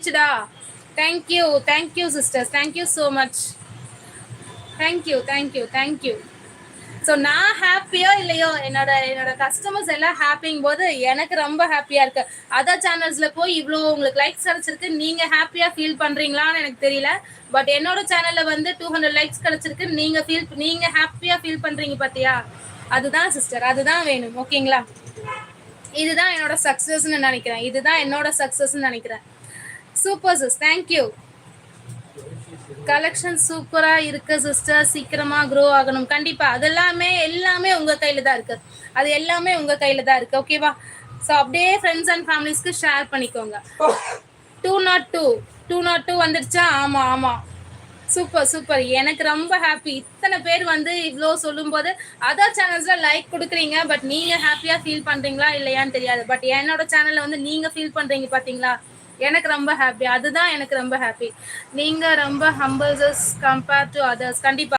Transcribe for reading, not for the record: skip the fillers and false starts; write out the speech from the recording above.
வந்துருச்சுடா. Thank you sisters, thank you so much. Thank you. So நான் ஹாப்பியோ இல்லையோ, என்னோட கஸ்டமர்ஸ் எல்லாம் ஹாப்பிங் போது எனக்கு ரொம்ப ஹாப்பியா இருக்கு. அதர் சேனல்ஸ்ல போய் இவ்வளோ உங்களுக்கு லைக்ஸ் கிடைச்சிருக்கு, நீங்க ஹாப்பியா ஃபீல் பண்றீங்களான்னு எனக்கு தெரியல. பட் என்னோட சேனல்ல வந்து 200 லைக்ஸ் கிடைச்சிருக்கு, நீங்க ஹாப்பியா ஃபீல் பண்றீங்க பாத்தியா? அதுதான் சிஸ்டர், அதுதான் வேணும். ஓகேங்களா? இதுதான் என்னோட சக்சஸ்ன்னு நினைக்கிறேன். Super sis, thank you. கலெக்ஷன் சூப்பரா இருக்கு சிஸ்டர், சீக்கிரமா க்ரோ ஆகணும். கண்டிப்பா அது எல்லாமே உங்க கையில தான் இருக்கு. ஓகேவா? ஸோ அப்படியே ஃப்ரெண்ட்ஸ் அண்ட் ஃபேமிலிஸ்க்கு ஷேர் பண்ணிக்கோங்க. 202 வந்துடுச்சா? ஆமா. சூப்பர். எனக்கு ரொம்ப ஹாப்பி. இத்தனை பேர் வந்து இவ்வளோ சொல்லும் போது அதர் சேனல்ஸ்ல லைக் கொடுக்குறீங்க, பட் நீங்க ஹாப்பியா ஃபீல் பண்றீங்களா இல்லையான்னு தெரியாது. பட் என்னோட சேனல்ல வந்து நீங்க ஃபீல் பண்றீங்க பாத்தீங்களா? எனக்கு ரொம்ப ஹாப்பி. அதுதான் எனக்கு ரொம்ப ஹாப்பி. நீங்க ரொம்ப ஹம்பிள்ஸ் கம்பேர் டு அதர்ஸ். கண்டிப்பா.